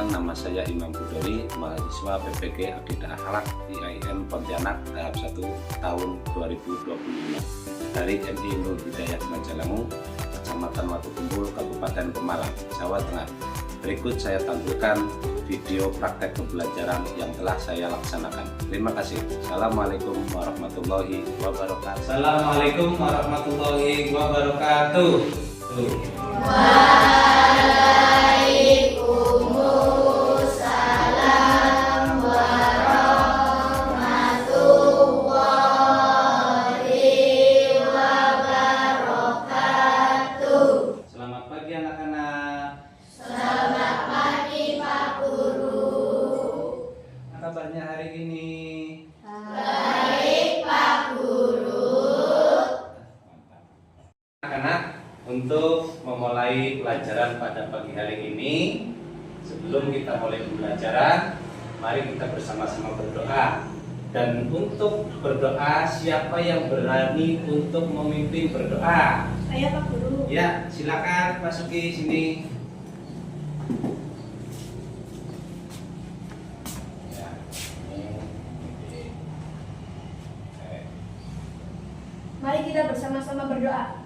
Perkenalkan, nama saya Imam Budori, mahasiswa PPG Akidah Akhlak IAIN Pontianak tahap 1 tahun 2025 dari MI Nurul Hidayah Majalangu, Kecamatan Watukumpul, Kabupaten Pemalang, Jawa Tengah. Berikut saya tampilkan video praktek pembelajaran yang telah saya laksanakan. Terima kasih. Assalamualaikum warahmatullahi wabarakatuh. Assalamualaikum warahmatullahi wabarakatuh. Waalaikumsalam warahmatullahi wabarakatuh. Selamat pagi anak-anak. Selamat pagi Pak Guru. Apa kabarnya hari ini? Baik Pak Guru. Anak-anak, untuk memulai pelajaran pada pagi hari ini, sebelum kita mulai pembelajaran, mari kita bersama-sama berdoa. Dan untuk berdoa, siapa yang berani untuk memimpin berdoa? Saya Pak Guru. Ya, silakan masuki sini. Ya, ini. Mari kita bersama-sama berdoa.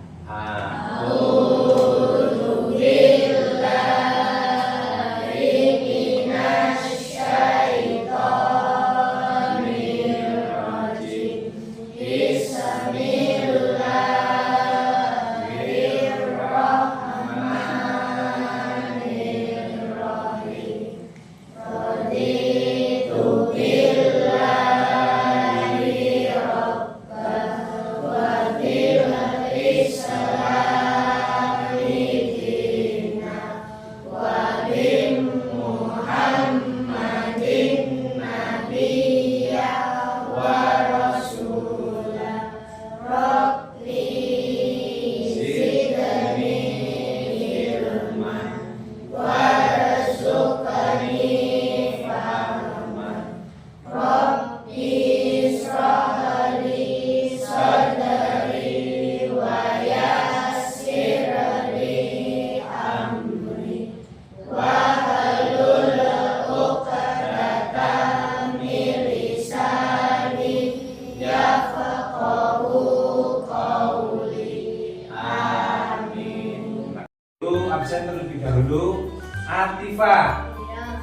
Absen terlebih dahulu. Atifah, Ya.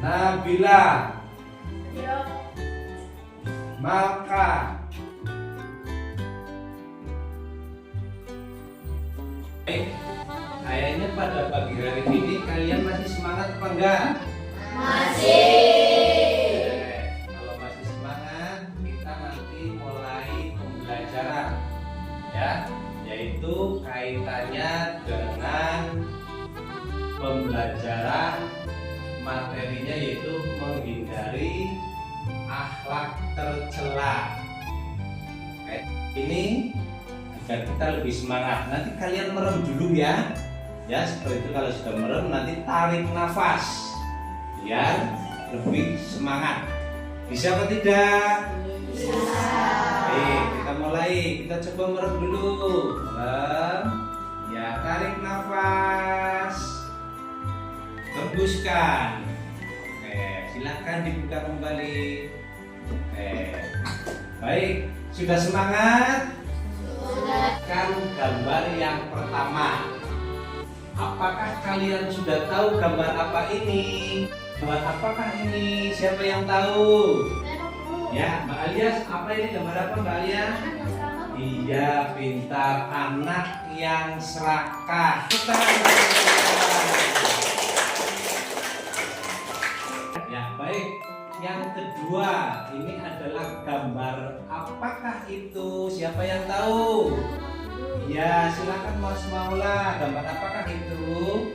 Nabila, Ya. Malka. Kayaknya pada pagi hari ini kalian masih semangat apa enggak? Masih. Kalau masih semangat, kita nanti mulai pembelajaran, ya, yaitu kaitannya dengan pembelajaran materinya, yaitu menghindari akhlak tercela. Ini agar kita lebih semangat. Nanti kalian merem dulu ya. Ya, seperti itu. Kalau sudah merem, nanti tarik nafas biar lebih semangat. Bisa atau tidak? Bisa. Baik, kita mulai. Kita coba merem dulu. Merem. Ya, tarik nafas. Hembuskan. Oke, silakan dibuka kembali. Oke. Baik, sudah semangat? Kan gambar yang pertama. Apakah kalian sudah tahu gambar apa ini? Gambar apakah ini? Siapa yang tahu? Ya, Mbak Alias, apa ini gambar apa Mbak Alias? Iya, pintar, anak yang serakah. Ya, baik. Yang kedua, ini adalah gambar apakah itu? Siapa yang tahu? Ya, silakan Mas Maula. Gambar apakah itu?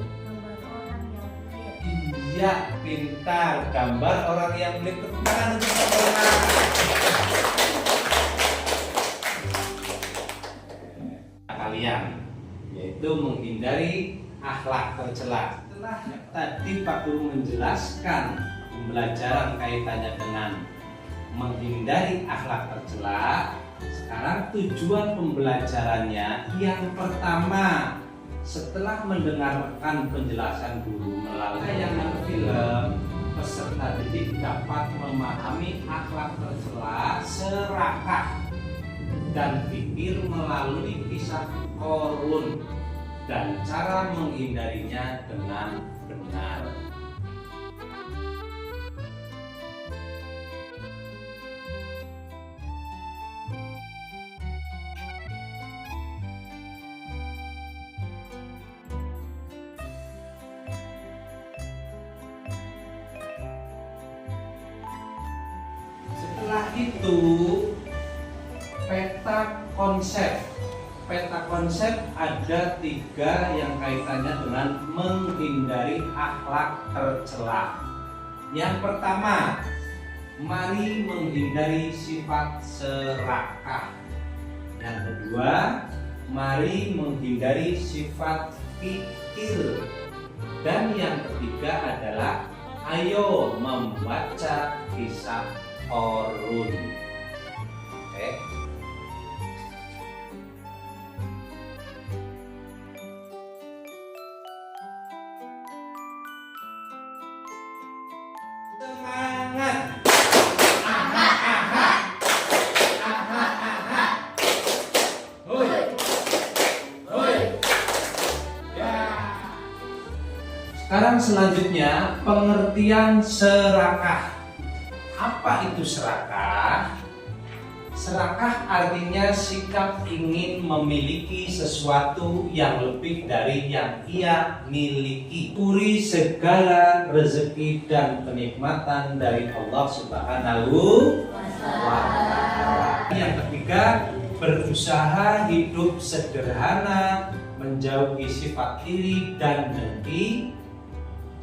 Iya, pintar. Gambar orang yang pelit. Tepuk tangan untuk Maula. Kalian, yaitu menghindari akhlak tercela. Setelah tadi Pak Guru menjelaskan pembelajaran kaitannya dengan menghindari akhlak tercela, sekarang tujuan pembelajarannya yang pertama, setelah mendengarkan penjelasan guru melalui tayangan film, peserta didik dapat memahami akhlak tercela, serakah, dan fikir melalui kisah Qarun dan cara menghindarinya dengan benar. Setelah itu, peta konsep. Peta konsep ada 3 yang kaitannya dengan menghindari akhlak tercela. Yang pertama, mari menghindari sifat serakah. Yang kedua, mari menghindari sifat pikir. Dan yang ketiga adalah ayo membaca kisah Qarun. Oke. Semangat. Hoi. Hoi. Ya. Sekarang selanjutnya pengertian serakah. Apa itu serakah? Serakah artinya sikap ingin memiliki sesuatu yang lebih dari yang ia miliki. Syukuri segala rezeki dan kenikmatan dari Allah Subhanahu wa Ta'ala. Yang ketiga, berusaha hidup sederhana, menjauhi sifat iri dan dengki.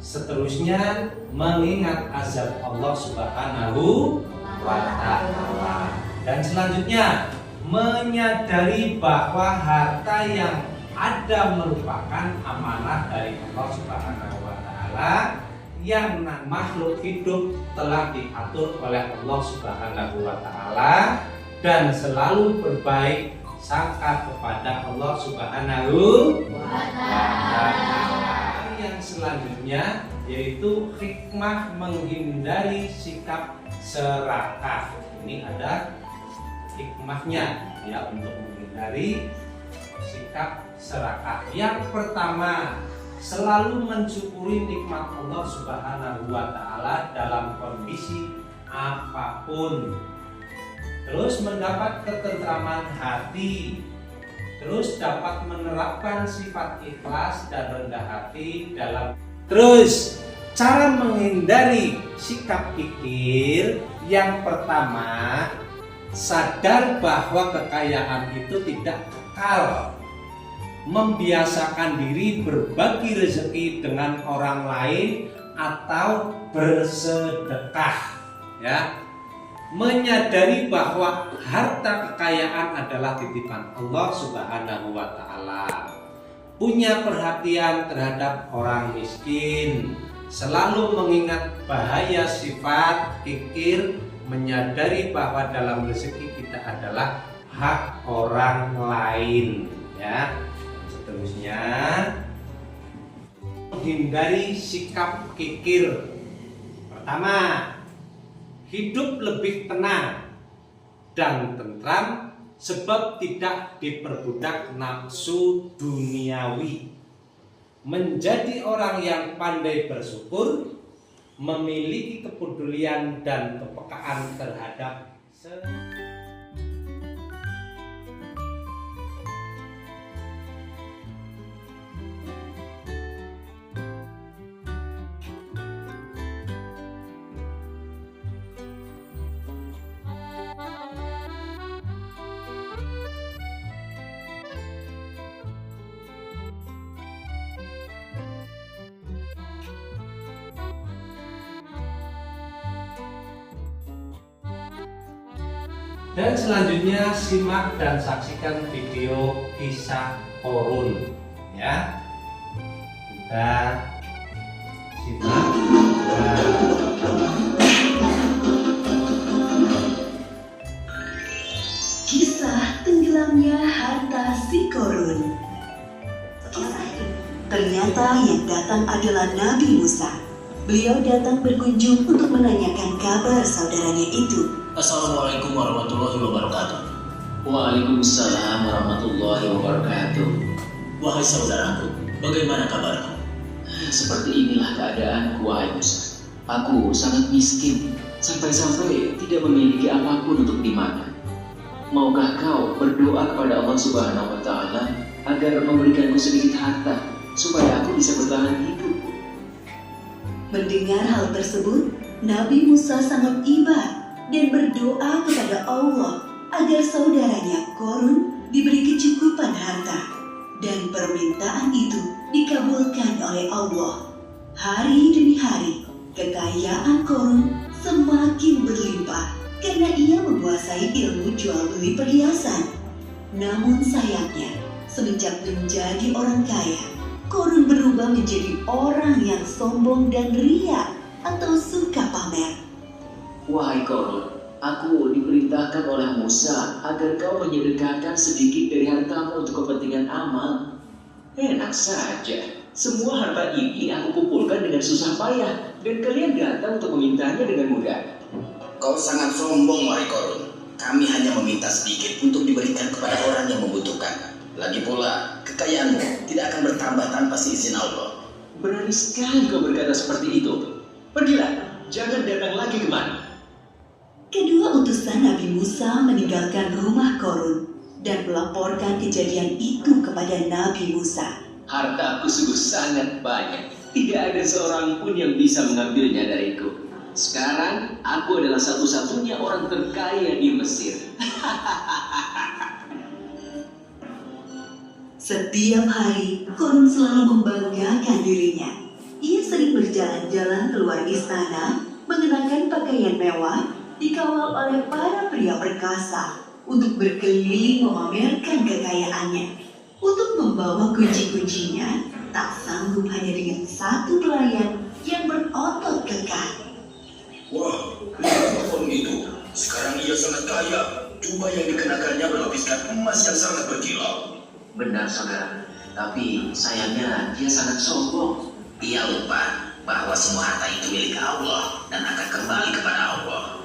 Seterusnya, mengingat azab Allah Subhanahu wa Ta'ala. Dan selanjutnya, menyadari bahwa harta yang ada merupakan amanah dari Allah Subhanahu wa Ta'ala yang makhluk hidup telah diatur oleh Allah Subhanahu wa Ta'ala, dan selalu berbaik sangka kepada Allah Subhanahu wa Ta'ala. Yang selanjutnya yaitu hikmah menghindari sikap serakah. Ini ada hikmahnya ya untuk menghindari sikap serakah. Yang pertama, selalu mensyukuri nikmat Allah Subhanahu wa Ta'ala dalam kondisi apapun. Terus mendapat ketentraman hati. Terus dapat menerapkan sifat ikhlas dan rendah hati dalam. Terus cara menghindari sikap kikir. Yang pertama, sadar bahwa kekayaan itu tidak kekal. Membiasakan diri berbagi rezeki dengan orang lain atau bersedekah, ya. Menyadari bahwa harta kekayaan adalah titipan Allah Subhanahu wa Ta'ala. Punya perhatian terhadap orang miskin. Selalu mengingat bahaya sifat kikir. Menyadari bahwa dalam rezeki kita adalah hak orang lain, ya. Seterusnya, menghindari sikap kikir. Pertama, hidup lebih tenang dan tentram sebab tidak diperbudak nafsu duniawi. Menjadi orang yang pandai bersyukur, memiliki kepedulian dan kepekaan terhadap Dan selanjutnya simak dan saksikan video kisah Qarun, ya. Kita simak. Kisah tenggelamnya harta si Qarun. Kisah Ternyata yang datang adalah Nabi Musa. Beliau datang berkunjung untuk menanyakan kabar saudaranya itu. Assalamualaikum warahmatullahi wabarakatuh. Waalaikumsalam warahmatullahi wabarakatuh. Wahai saudaraku, bagaimana kabarmu? Seperti inilah keadaanku, wahai Musa. Aku sangat miskin, sampai-sampai tidak memiliki apapun untuk dimakan. Maukah kau berdoa kepada Allah Subhanahu wa Ta'ala agar memberikanku sedikit harta supaya aku bisa bertahan hidup? Mendengar hal tersebut, Nabi Musa sangat iba dan berdoa kepada Allah agar saudaranya Korun diberi kecukupan harta. Dan permintaan itu dikabulkan oleh Allah. Hari demi hari, kekayaan Korun semakin berlimpah karena ia menguasai ilmu jual beli perhiasan. Namun sayangnya, semenjak menjadi orang kaya, Korun berubah menjadi orang yang sombong dan riya atau suka pamer. Wahai Korun, aku diperintahkan oleh Musa agar kau menyedekahkan sedikit dari hartamu untuk kepentingan amal. Enak saja, semua harta ini aku kumpulkan dengan susah payah dan kalian datang untuk memintanya dengan mudah. Kau sangat sombong, wahai Korun. Kami hanya meminta sedikit untuk diberikan kepada orang yang membutuhkan. Lagi pula, kekayaanmu tidak akan bertambah tanpa seizin Allah. Berani sekali kau berkata seperti itu. Pergilah, jangan datang lagi kemari. Kedua utusan Nabi Musa meninggalkan rumah Korun dan melaporkan kejadian itu kepada Nabi Musa. Hartaku sungguh sangat banyak. Tidak ada seorang pun yang bisa mengambilnya dariku. Sekarang aku adalah satu-satunya orang terkaya di Mesir. Setiap hari, Korun selalu membanggakan dirinya. Ia sering berjalan-jalan keluar istana, mengenakan pakaian mewah, dikawal oleh para pria perkasa untuk berkeliling memamerkan kekayaannya. Untuk membawa kunci-kuncinya, tak sanggup hanya dengan satu pelayan yang berotot kekar. Wah, lihat pohon itu. Sekarang ia sangat kaya. Jubah yang dikenakannya berlapiskan emas yang sangat berkilau. Benar saudara, tapi sayangnya dia sangat sombong. Ia lupa bahwa semua harta itu milik Allah dan akan kembali kepada Allah.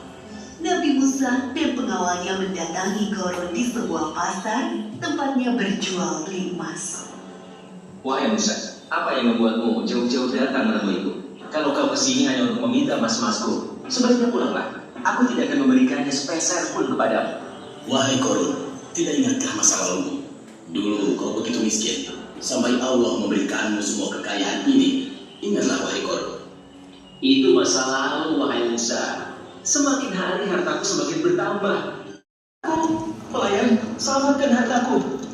Nabi Musa dan pengawalnya mendatangi Korun di sebuah pasar tempatnya berjual beli emas. Wahai Musa, apa yang membuatmu jauh-jauh datang menemuiku? Kalau kau kesini hanya untuk meminta emas-emasku, sebaiknya pulanglah. Aku tidak akan memberikannya sepeser pun kepadamu. Wahai Korun, tidak ingatkah masa lalumu? Dulu kau begitu miskin, sampai Allah memberikanmu semua kekayaan ini. Ingatlah, wahai Korun. Itu masa lalu, wahai Musa. Semakin hari hartaku semakin bertambah. Aku, pelayan, selamatkan hartaku.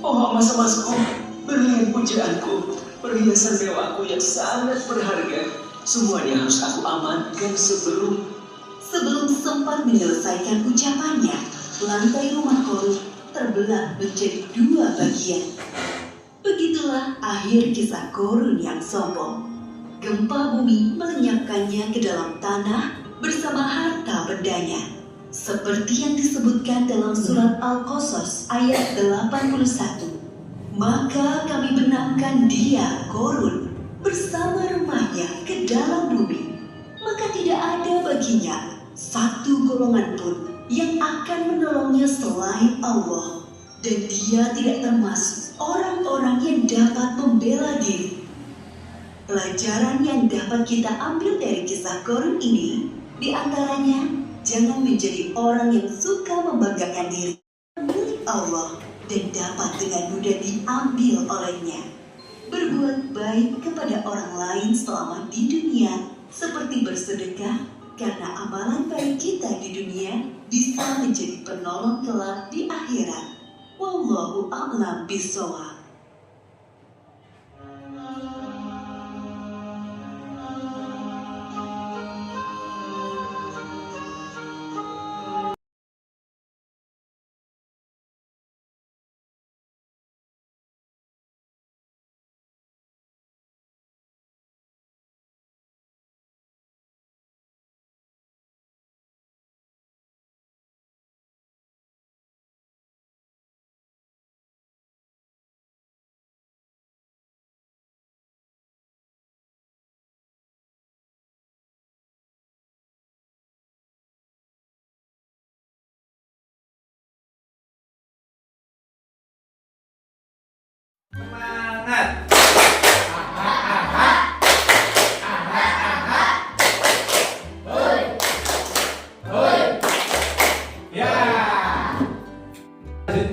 Oh, emas-emasku, berlian pujaanku, perhiasan mewahku yang sangat berharga. Semuanya harus aku amankan Sebelum sempat menyelesaikan ucapannya, lantai rumah Korun terbelah menjadi dua bagian. Begitulah akhir kisah Korun yang sombong. Gempa bumi melenyapkannya ke dalam tanah bersama harta bendanya. Seperti yang disebutkan dalam surat Al-Qasas ayat 81. Maka kami benamkan dia, Korun, bersama rumahnya ke dalam bumi. Maka tidak ada baginya satu golongan pun yang akan menolongnya selain Allah. Dan dia tidak termasuk orang-orang yang dapat membela diri. Pelajaran yang dapat kita ambil dari kisah Korun ini, diantaranya, jangan menjadi orang yang suka membanggakan diri milik Allah dan dapat dengan mudah diambil olehnya. Berbuat baik kepada orang lain selama di dunia, seperti bersedekah, karena amalan baik kita di dunia bisa menjadi penolong kelak di akhirat. Wallahu a'lam bishawab.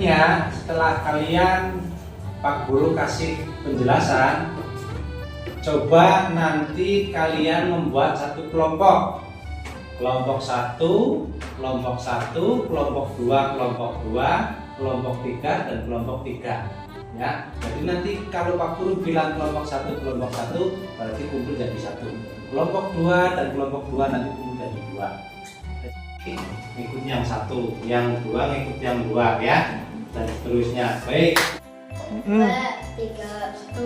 nantinya setelah kalian Pak Guru kasih penjelasan, coba nanti kalian membuat satu kelompok. Kelompok 1, kelompok 1, kelompok 2, kelompok 2, kelompok 3 dan kelompok 3. Ya. Jadi nanti kalau Pak Guru bilang kelompok 1, kelompok 1 berarti kumpul jadi 1. Kelompok 2 dan kelompok 2 nanti kumpul jadi 2. Jadi ikut yang 1, yang 2 ikut yang 2 ya. Dan seterusnya. Baik. 2, 3, 1,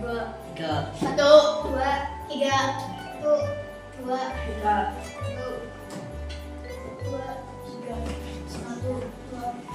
2, 3, 1, 2, 3, 1, 2, 3, 1, 2, 3, 1, 2.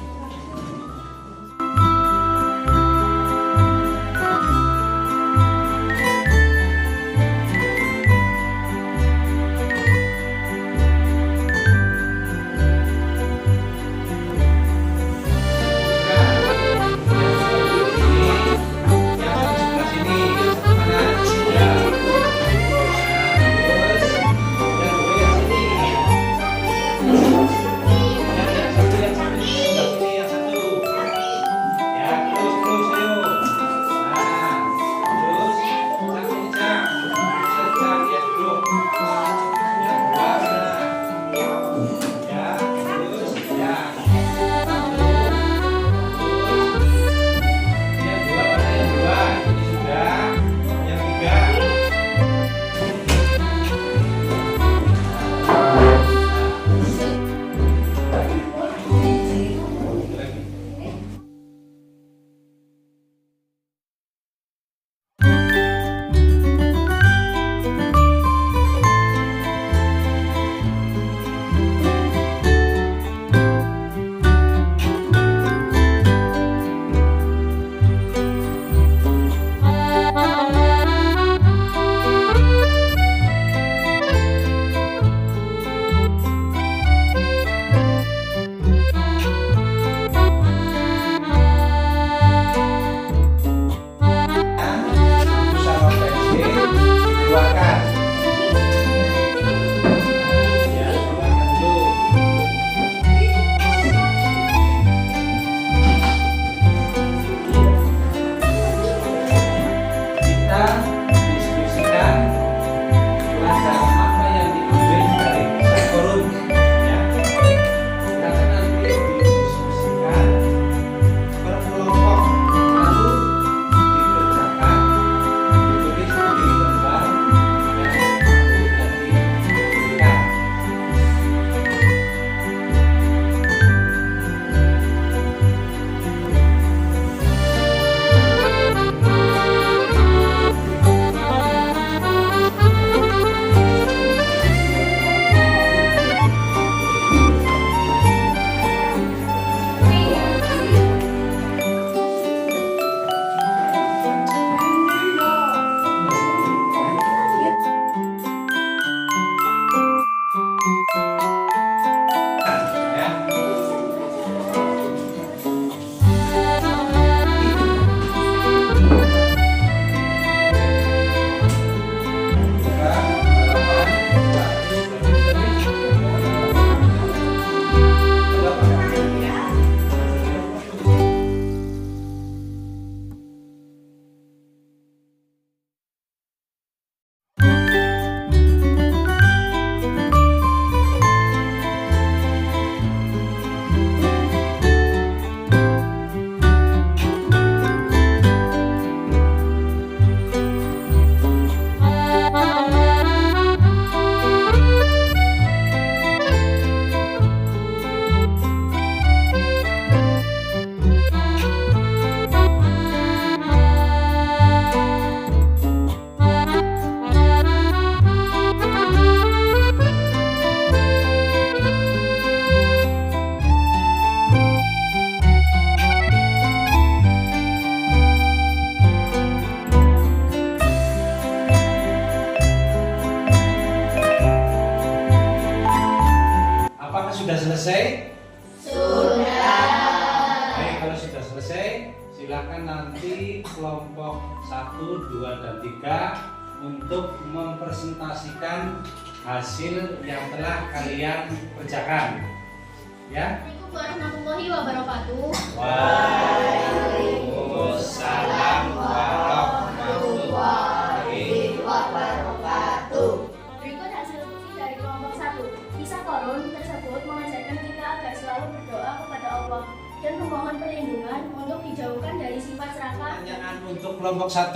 sudah selesai? Sudah. Baik, kalau sudah selesai, silakan nanti kelompok 1, 2, dan 3 untuk mempresentasikan hasil yang telah kalian kerjakan. Ya. warahmatullahi wabarakatuh. Waalaikumsalam warahmatullahi wabarakatuh. Berikut hasil uji dari kelompok 1. Kisah Korun tersebut mengajarkan kita agar selalu berdoa kepada Allah dan memohon perlindungan untuk dijauhkan dari sifat serakah. Pertanyaan untuk kelompok 1.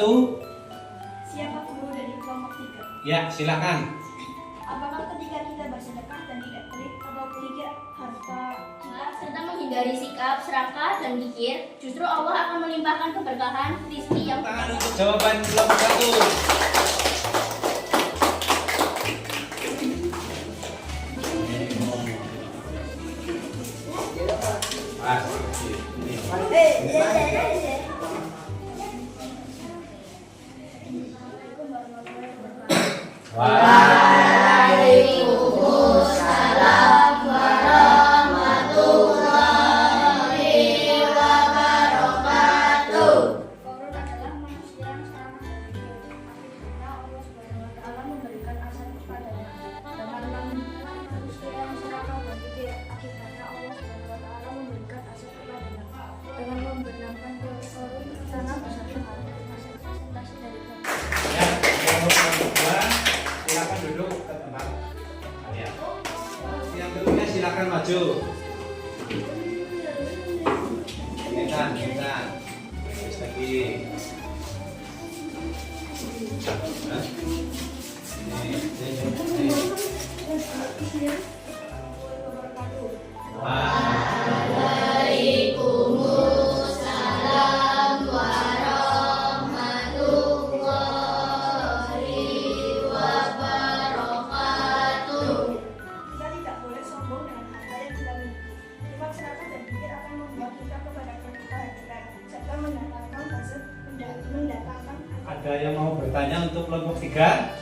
Siapa guru dari kelompok 3? Ya, silakan. Apakah ketika kita bersedekah dan tidak pelit atau tidak harta serta menghindari sikap serakah dan kikir, justru Allah akan melimpahkan keberkahan rezeki yang Tangan untuk jawaban kelompok 1. Mas, ini. Waalaikumsalam warahmatullahi wabarakatuh. Korun adalah manusia yang sangat berpikir. Akhirnya Allah Subhanahu wa Ta'ala memberikan azab kepadanya. Dengan menemukan manusia yang serakah dan kikir, akhirnya Allah Subhanahu wa Ta'ala memberikan azab kepadanya. Dengan membenamkan Korun karena bersatu hati presentasi dari Korun. Ya, kelompok 2, silakan duduk ke tempat kalian. Yang berikutnya silakan maju. Mintan. Terus lagi. Hah? Ini. Waalaikumsalam warahmatullahi wabarakatuh. Kita tidak boleh sombong dengan harta yang kita miliki. Sifat serakah dan kikir akan membuat kita kepada kebahagiaan serta mendatangkan hasil mendatangkan. Ada yang mau bertanya untuk kelompok 3?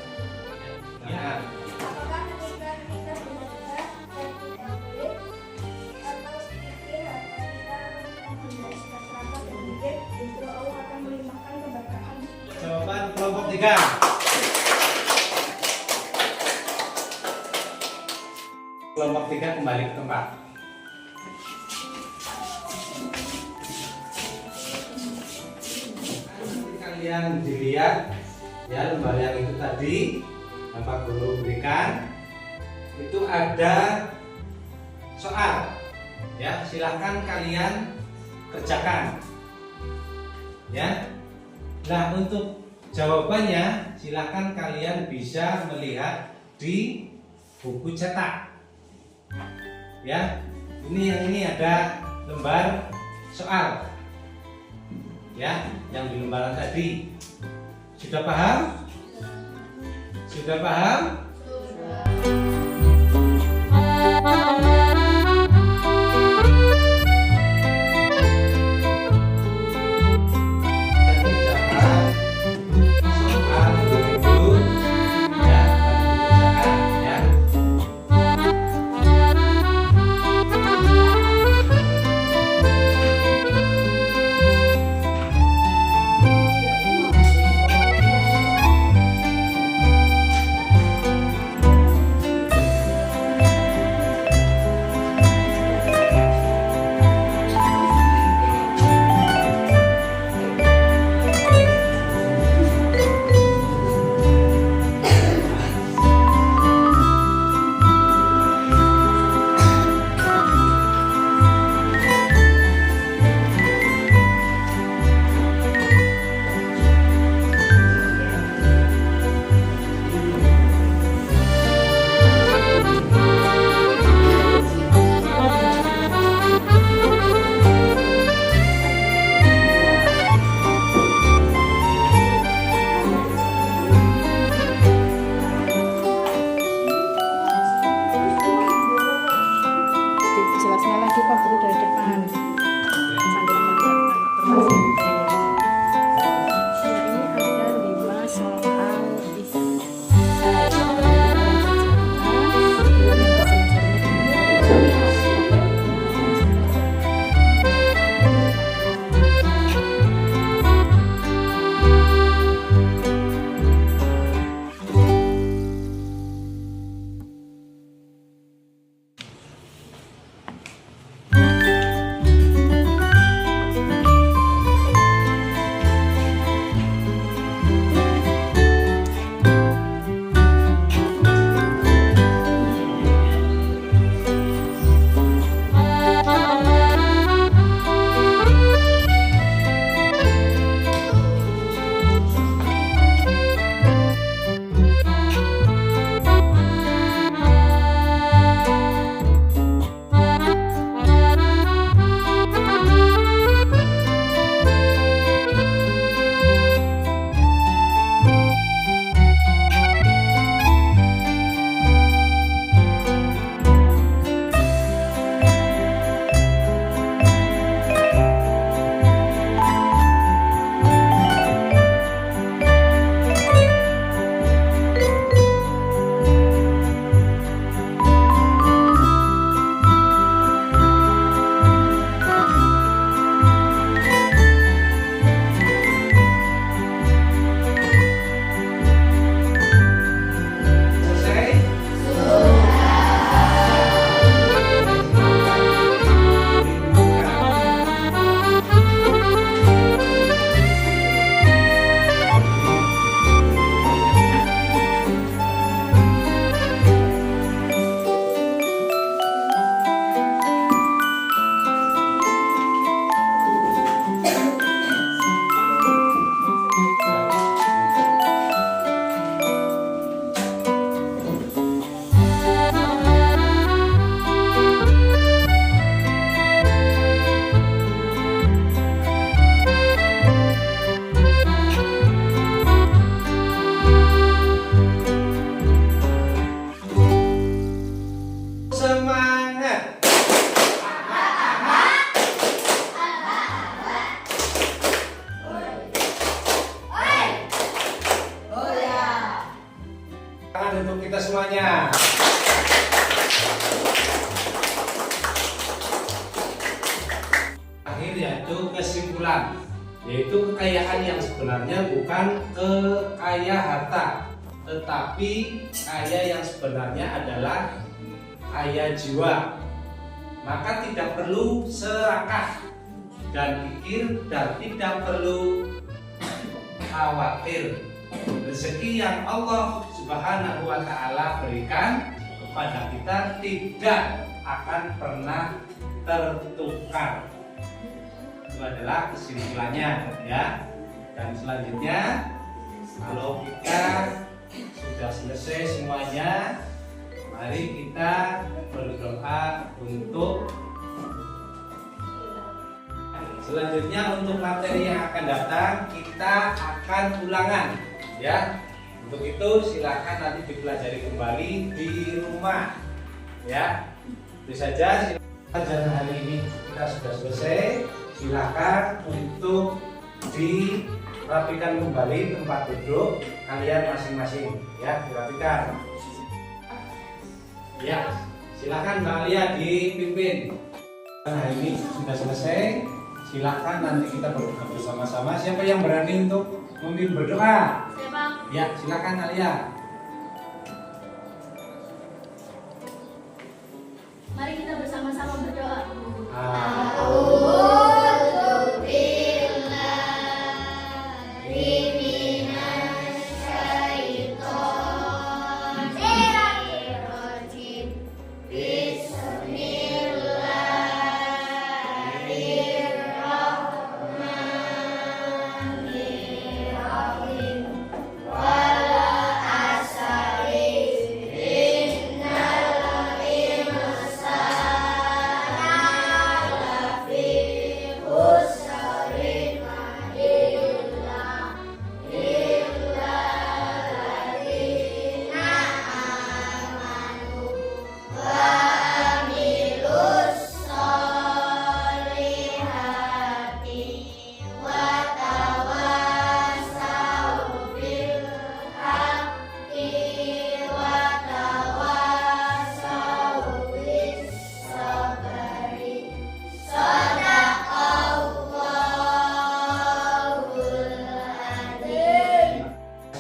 Ya. Apakah ketika kita bersedekah dan tidak pelit atau kikir atau kita menghindari sikap serakah dan kikir, justru Allah akan melimpahkan keberkahan. Jawaban kelompok 3. Kelompok 3 kembali ke tempat. Kalian dilihat ya lembar yang itu tadi yang Pak Guru berikan itu ada soal ya, silahkan kalian kerjakan ya. Nah, untuk jawabannya silahkan kalian bisa melihat di buku cetak ya. Ini ada lembar soal ya, yang di lembaran tadi. Sudah paham? Sudah paham? fulan, yaitu kekayaan yang sebenarnya bukan kaya harta, tetapi kaya yang sebenarnya adalah kaya jiwa. Maka tidak perlu serakah dan pikir dan tidak perlu khawatir. Rezeki yang Allah Subhanahu wa Ta'ala berikan kepada kita tidak akan pernah tertukar. Itu adalah kesimpulannya ya. Dan selanjutnya, kalau kita sudah selesai semuanya, mari kita berdoa untuk selanjutnya. Untuk materi yang akan datang kita akan ulangan ya. Untuk itu silakan nanti dipelajari kembali di rumah ya. Itu saja pelajaran hari ini kita sudah selesai. Silakan untuk dirapikan kembali tempat duduk kalian masing-masing ya, dirapikan. Ya, silakan Mbak Alia dipimpin. Hari ini sudah selesai. Silakan nanti kita berdoa bersama-sama. Siapa yang berani untuk memimpin berdoa? Siapa? Ya, silakan Alia. Mari kita bersama-sama berdoa.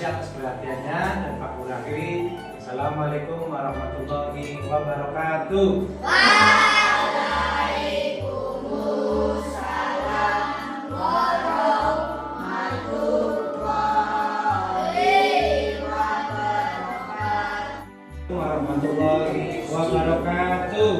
Atas perhatiannya dan Pak Kurakiri. Assalamualaikum warahmatullahi wabarakatuh. Waalaikumsalam warahmatullahi wabarakatuh. Warahmatullahi wabarakatuh.